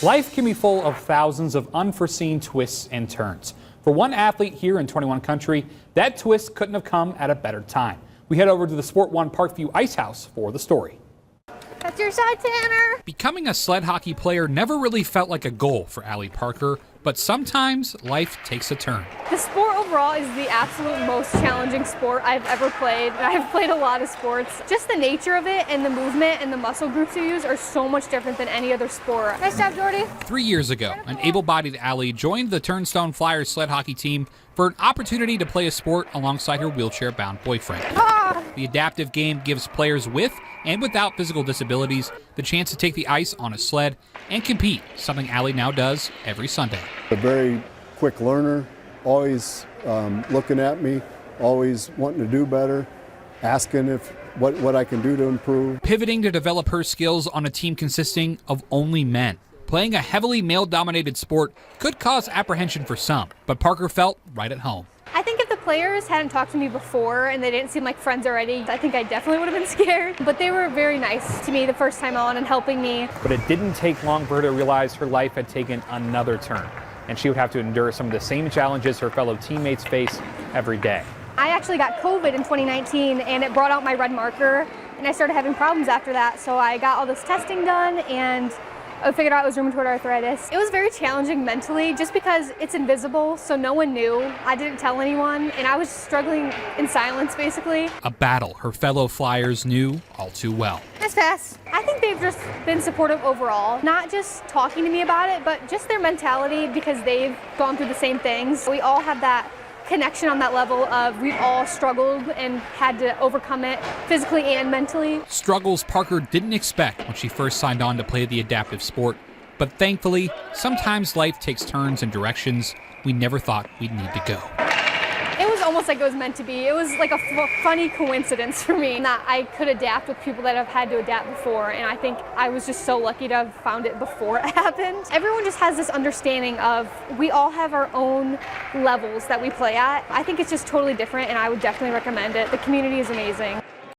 Life can be full of thousands of unforeseen twists and turns. For one athlete here in 21 Country, that twist couldn't have come at a better time. We head over to the Sport 1 Parkview Ice House for the story. That's your side, Tanner. Becoming a sled hockey player never really felt like a goal for Allie Parker, but sometimes life takes a turn. The sport overall is the absolute most challenging sport I've ever played. I've played a lot of sports. Just the nature of it and the movement and the muscle groups you use are so much different than any other sport. Nice job, Jordy. 3 years ago, an able-bodied Allie joined the Turnstone Flyers sled hockey team for an opportunity to play a sport alongside her wheelchair-bound boyfriend. The adaptive game gives players with and without physical disabilities the chance to take the ice on a sled and compete, something Allie now does every Sunday. A very quick learner, always looking at me, always wanting to do better, asking if what I can do to improve. Pivoting to develop her skills on a team consisting of only men. Playing a heavily male-dominated sport could cause apprehension for some, but Parker felt right at home. I think if the players hadn't talked to me before and they didn't seem like friends already, I think I definitely would have been scared. But they were very nice to me the first time on and helping me. But it didn't take long for her to realize her life had taken another turn, and she would have to endure some of the same challenges her fellow teammates face every day. I actually got COVID in 2019 and it brought out my red marker and I started having problems after that. So I got all this testing done and I figured out it was rheumatoid arthritis. It was very challenging mentally just because it's invisible, so no one knew. I didn't tell anyone, and I was struggling in silence, basically. A battle her fellow Flyers knew all too well. Nice pass. I think they've just been supportive overall, not just talking to me about it, but just their mentality because they've gone through the same things. We all have that connection on that level of we've all struggled and had to overcome it physically and mentally. Struggles Parker didn't expect when she first signed on to play the adaptive sport, but thankfully, sometimes life takes turns and directions we never thought we'd need to go. It was almost like it was meant to be. It was like a funny coincidence for me that I could adapt with people that I've had to adapt before, and I think I was just so lucky to have found it before it happened. Everyone just has this understanding of we all have our own levels that we play at. I think it's just totally different, and I would definitely recommend it. The community is amazing.